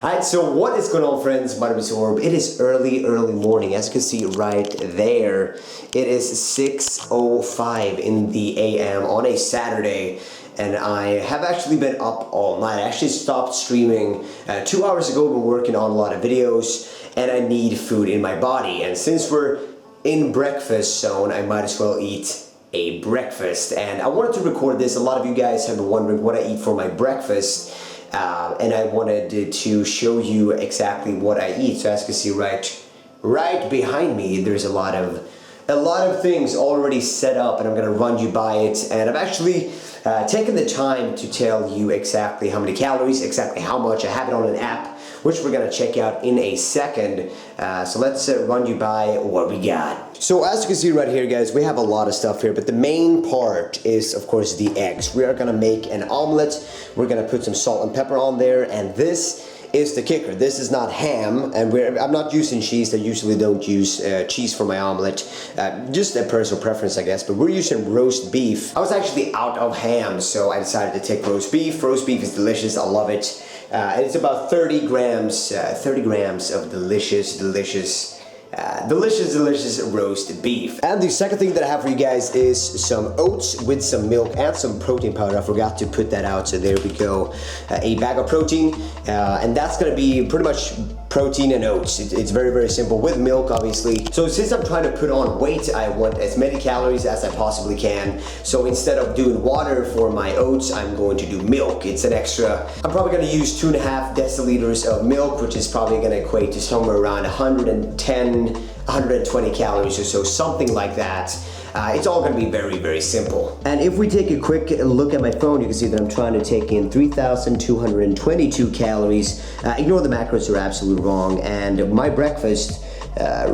Alright, so what is going on, friends? My name is Orb. It is early morning. As you can see right there, it is 6:05 in the AM on a Saturday, and I have actually been up all night. I actually stopped streaming 2 hours ago. Been working on a lot of videos, and I need food in my body. And since we're in breakfast zone, I might as well eat a breakfast. And I wanted to record this. A lot of you guys have been wondering what I eat for my breakfast. And I wanted to show you exactly what I eat. So as you can see right behind me, there's a lot of things already set up, and I'm gonna run you by it. And I've actually taken the time to tell you exactly how many calories, exactly how much. I have it on an app, which we're gonna check out in a second. So let's run you by what we got. So as you can see right here, guys, we have a lot of stuff here, but the main part is, of course, the eggs. We are gonna make an omelet. We're gonna put some salt and pepper on there, and this is the kicker. This is not ham, and I'm not using cheese. I usually don't use cheese for my omelet. Just a personal preference, I guess, but we're using roast beef. I was actually out of ham, so I decided to take roast beef. Roast beef is delicious. I love it. And it's about 30 grams of delicious roast beef. And the second thing that I have for you guys is some oats with some milk and some protein powder. I forgot to put that out, so there we go. A bag of protein, and that's gonna be pretty much protein and oats. It's very simple with milk, obviously. So since I'm trying to put on weight, I want as many calories as I possibly can. So instead of doing water for my oats, I'm going to do milk. It's an extra. I'm probably gonna use 2.5 deciliters of milk, which is probably gonna equate to somewhere around 120 calories or so, something like that. It's all gonna be very simple. And if we take a quick look at my phone, you can see that I'm trying to take in 3,222 calories. Ignore the macros, are absolutely wrong. And my breakfast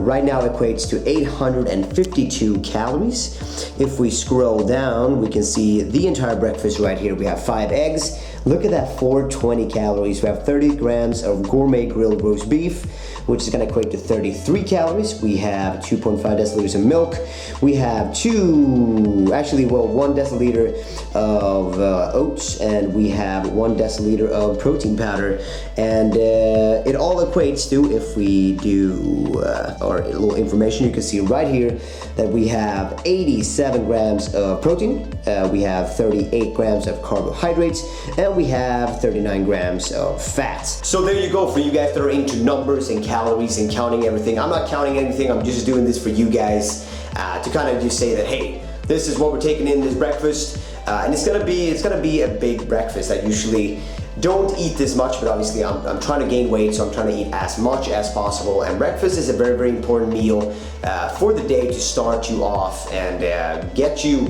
right now equates to 852 calories. If we scroll down, we can see the entire breakfast right here. We have 5 eggs. Look at that, 420 calories. We have 30 grams of gourmet grilled roast beef, which is gonna equate to 33 calories. We have 2.5 deciliters of milk. We have 1 deciliter of oats, and we have 1 deciliter of protein powder. And it all equates to, if we do our little information, you can see right here that we have 87 grams of protein, we have 38 grams of carbohydrates, and we have 39 grams of fat. So there you go, for you guys that are into numbers and calories and counting everything. I'm not counting anything, I'm just doing this for you guys to kind of just say that, hey, this is what we're taking in this breakfast, and it's gonna be a big breakfast. I usually don't eat this much, but obviously I'm trying to gain weight, so I'm trying to eat as much as possible. And breakfast is a very important meal for the day to start you off and get you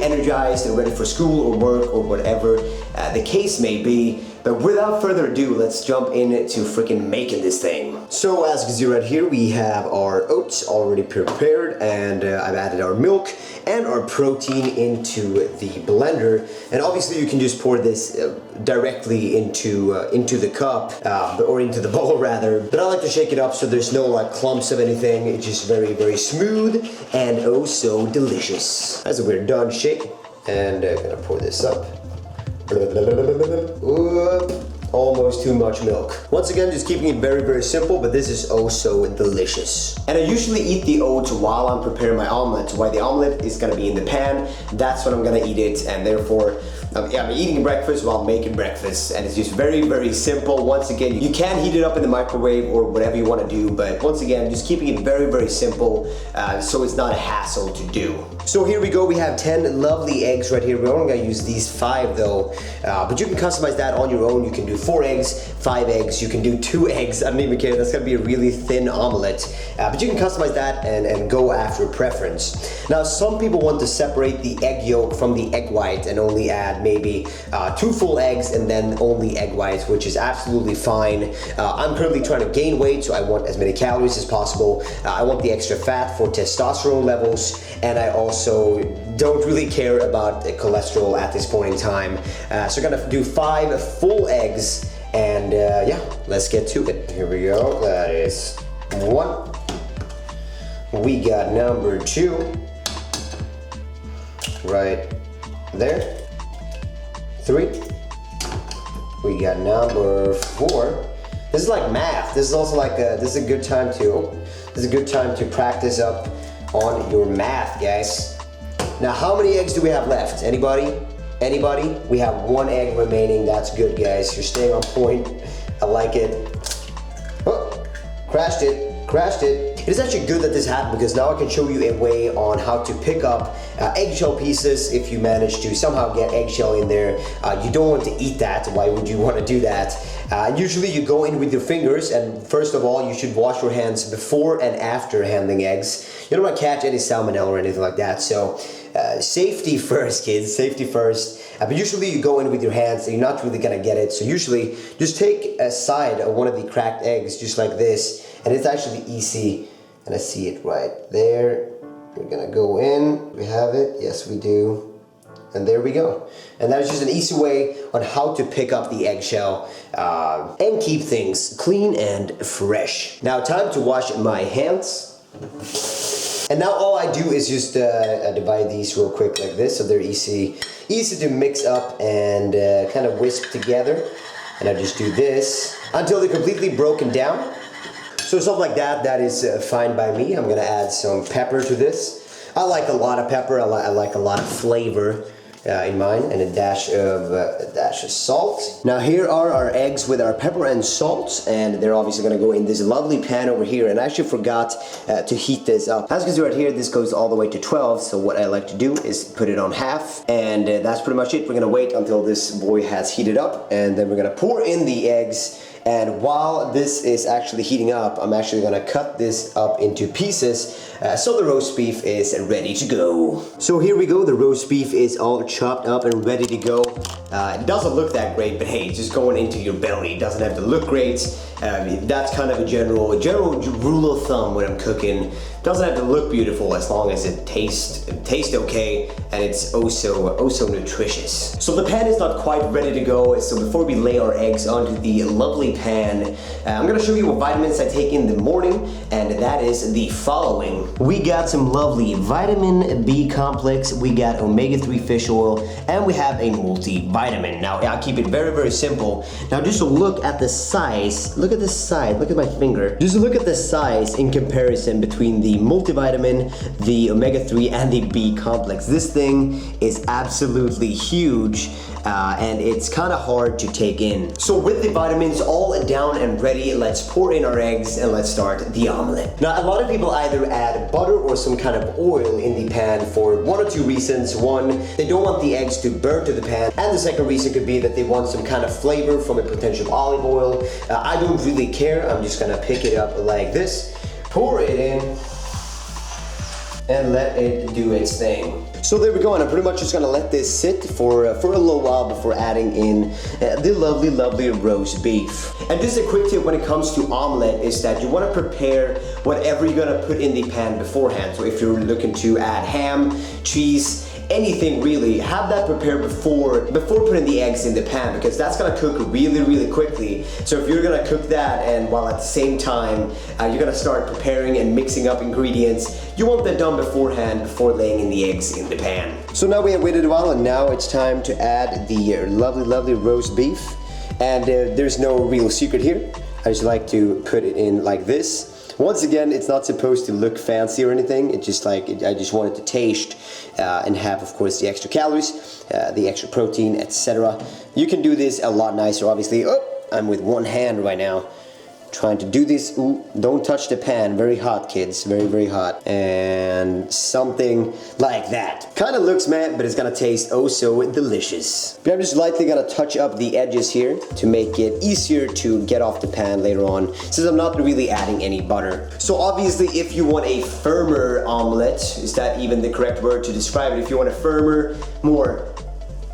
energized and ready for school or work or whatever the case may be. But without further ado, let's jump into freaking making this thing. So as you can see right here, we have our oats already prepared, and I've added our milk and our protein into the blender. And obviously you can just pour this directly into the cup, or into the bowl rather. But I like to shake it up so there's no like clumps of anything. It's just very smooth and oh so delicious. As we're done shaking, and I'm gonna pour this up. Oop, almost too much milk. Once again, just keeping it very simple, but this is oh so delicious. And I usually eat the oats while I'm preparing my omelet. While the omelet is gonna be in the pan, that's when I'm gonna eat it, and therefore I'm eating breakfast while making breakfast, and it's just very simple. Once again, you can heat it up in the microwave or whatever you want to do, but once again, just keeping it very simple, so it's not a hassle to do. So here we go, we have 10 lovely eggs right here. We're only gonna use these 5 though, but you can customize that on your own. You can do 4 eggs, 5 eggs, you can do 2 eggs, I don't even care, that's gonna be a really thin omelet. But you can customize that and go after preference. Now, some people want to separate the egg yolk from the egg white and only add maybe 2 full eggs and then only egg whites, which is absolutely fine. I'm currently trying to gain weight, so I want as many calories as possible. I want the extra fat for testosterone levels, and I also don't really care about cholesterol at this point in time. So I'm gonna do 5 full eggs, and yeah, let's get to it. Here we go, that is 1. We got number 2 right there. 3, We got number 4. This is like math. This is also like this is a good time to practice up on your math, guys. Now, how many eggs do we have left? Anybody? Anybody? We have 1 egg remaining. That's good, guys. You're staying on point. I like it. Oh, crashed it. Crashed it. It is actually good that this happened because now I can show you a way on how to pick up eggshell pieces if you manage to somehow get eggshell in there. You don't want to eat that. Why would you want to do that? Usually you go in with your fingers, and first of all you should wash your hands before and after handling eggs. You don't want to catch any salmonella or anything like that. So safety first, kids, safety first. But usually you go in with your hands and you're not really gonna get it. So usually just take a side of one of the cracked eggs just like this, and it's actually easy. And I see it right there. We're gonna go in. We have it. Yes, we do. And there we go. And that is just an easy way on how to pick up the eggshell and keep things clean and fresh. Now, time to wash my hands. And now all I do is just divide these real quick like this, so they're easy to mix up and kind of whisk together. And I just do this until they're completely broken down. So stuff like that, that is fine by me. I'm gonna add some pepper to this. I like a lot of pepper. I like a lot of flavor in mine, and a dash of salt. Now here are our eggs with our pepper and salt, and they're obviously gonna go in this lovely pan over here. And I actually forgot to heat this up. As you can see right here, this goes all the way to 12. So what I like to do is put it on half, and that's pretty much it. We're gonna wait until this boy has heated up, and then we're gonna pour in the eggs. And while this is actually heating up, I'm actually gonna cut this up into pieces so the roast beef is ready to go. So here we go, the roast beef is all chopped up and ready to go. It doesn't look that great, but hey, it's just going into your belly. It doesn't have to look great. That's kind of a general rule of thumb when I'm cooking. It doesn't have to look beautiful as long as it tastes okay and it's oh so nutritious. So the pan is not quite ready to go, so before we lay our eggs onto the lovely pan, I'm gonna show you what vitamins I take in the morning, and that is the following. We got some lovely vitamin B complex, we got omega-3 fish oil, and we have a multivitamin. Now I keep it very simple. Now just look at the size, look at the size, look at my finger. Just look at the size in comparison between the multivitamin, the omega-3, and the B complex. This thing is absolutely huge, and it's kind of hard to take in. So with the vitamins all down and ready, let's pour in our eggs and let's start the omelet. Now a lot of people either add butter or some kind of oil in the pan for one or two reasons. One, they don't want the eggs to burn to the pan, and the second reason could be that they want some kind of flavor from a potential olive oil. I don't really care. I'm just gonna pick it up like this, pour it in, and let it do its thing. So there we go, and I'm pretty much just gonna let this sit for a little while before adding in the lovely roast beef. And just a quick tip when it comes to omelet is that you wanna prepare whatever you're gonna put in the pan beforehand. So if you're looking to add ham, cheese, anything really, have that prepared before putting the eggs in the pan, because that's gonna cook really quickly. So if you're gonna cook that and while at the same time you're gonna start preparing and mixing up ingredients, you want that done beforehand before laying in the eggs in the pan. So now we have waited a while, and now it's time to add the lovely roast beef. And there's no real secret here. I just like to put it in like this. Once again, it's not supposed to look fancy or anything. It's just like, I just want it to taste and have, of course, the extra calories, the extra protein, etc. You can do this a lot nicer, obviously. Oh, I'm with one hand right now, trying to do this. Ooh, don't touch the pan. Very hot, kids. Very hot. And something like that. Kind of looks mad, but it's gonna taste oh so delicious. But I'm just lightly gonna touch up the edges here to make it easier to get off the pan later on, since I'm not really adding any butter. So obviously, if you want a firmer omelet, is that even the correct word to describe it? If you want a firmer, more,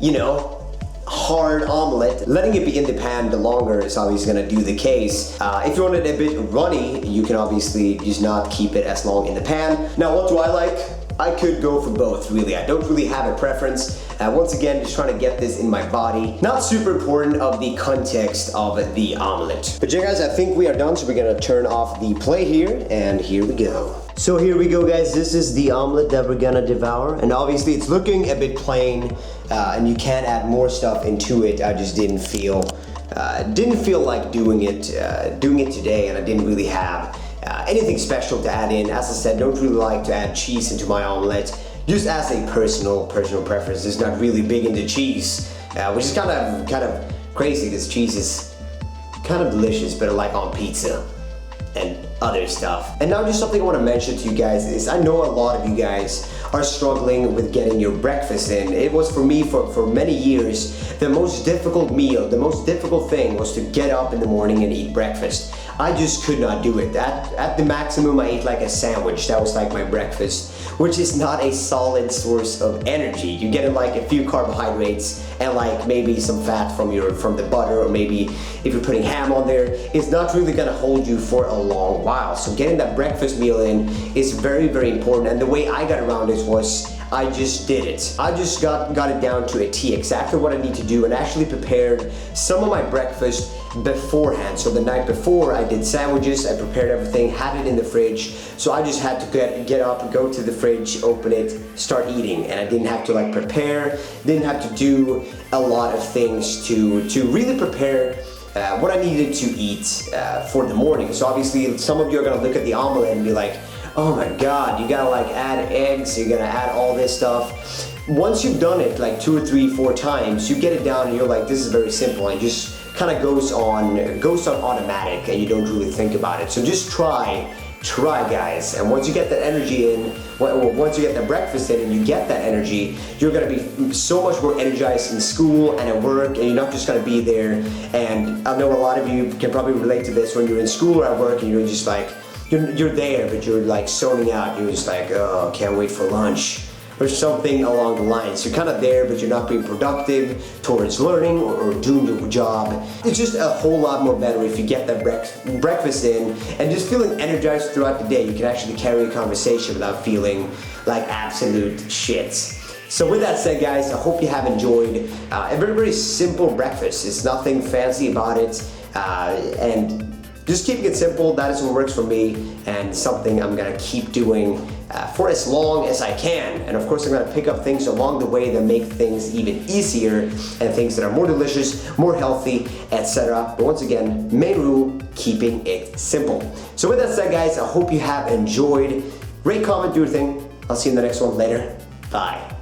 you know, hard omelet, letting it be in the pan the longer is obviously going to do the case. If you want it a bit runny, you can obviously just not keep it as long in the pan. Now what do I like? I could go for both, really. I don't really have a preference. Once again, just trying to get this in my body. Not super important of the context of the omelet. But yeah guys, I think we are done, so we're gonna turn off the plate here, and here we go. So here we go guys, this is the omelet that we're gonna devour, and obviously it's looking a bit plain, and you can add more stuff into it. I just didn't feel didn't feel like doing it today, and I didn't really have anything special to add in. As I said, don't really like to add cheese into my omelette, just as a personal preference. It's not really big into cheese, which is kind of crazy because cheese is kind of delicious, but like on pizza and other stuff. And now just something I want to mention to you guys is I know a lot of you guys are struggling with getting your breakfast in. It was for me for many years the most difficult meal, the most difficult thing was to get up in the morning and eat breakfast. I just could not do it. At the maximum I ate like a sandwich. That was like my breakfast, which is not a solid source of energy. You get like a few carbohydrates and like maybe some fat from the butter, or maybe if you're putting ham on there, it's not really gonna hold you for a long while. So getting that breakfast meal in is very, very important. And the way I got around this was I just did it. I just got it down to a T, exactly what I need to do, and actually prepared some of my breakfast beforehand. So the night before I did sandwiches, I prepared everything, had it in the fridge, so I just had to get up, go to the fridge, open it, start eating, and I didn't have to like prepare, didn't have to do a lot of things to really prepare what I needed to eat for the morning. So obviously some of you are gonna look at the omelette and be like, oh my god, you gotta like add eggs, you're gonna add all this stuff. Once you've done it like 2 or 3, 4 times, you get it down and you're like, this is very simple, and it just kind of goes on automatic and you don't really think about it. So just try guys, and once you get that energy in, once you get the breakfast in and you get that energy, you're gonna be so much more energized in school and at work, and you're not just gonna be there. And I know a lot of you can probably relate to this when you're in school or at work and you're just like, you're there, but you're like zoning out. You're just like, oh, can't wait for lunch, or something along the lines. You're kind of there, but you're not being productive towards learning or doing your job. It's just a whole lot more better if you get that breakfast in and just feeling energized throughout the day. You can actually carry a conversation without feeling like absolute shit. So with that said, guys, I hope you have enjoyed a very, very simple breakfast. It's nothing fancy about it, and just keeping it simple. That is what works for me, and something I'm gonna keep doing for as long as I can. And of course I'm gonna pick up things along the way that make things even easier, and things that are more delicious, more healthy, etc. But once again, main rule, keeping it simple. So with that said, guys, I hope you have enjoyed. Rate, comment, do your thing. I'll see you in the next one later. Bye.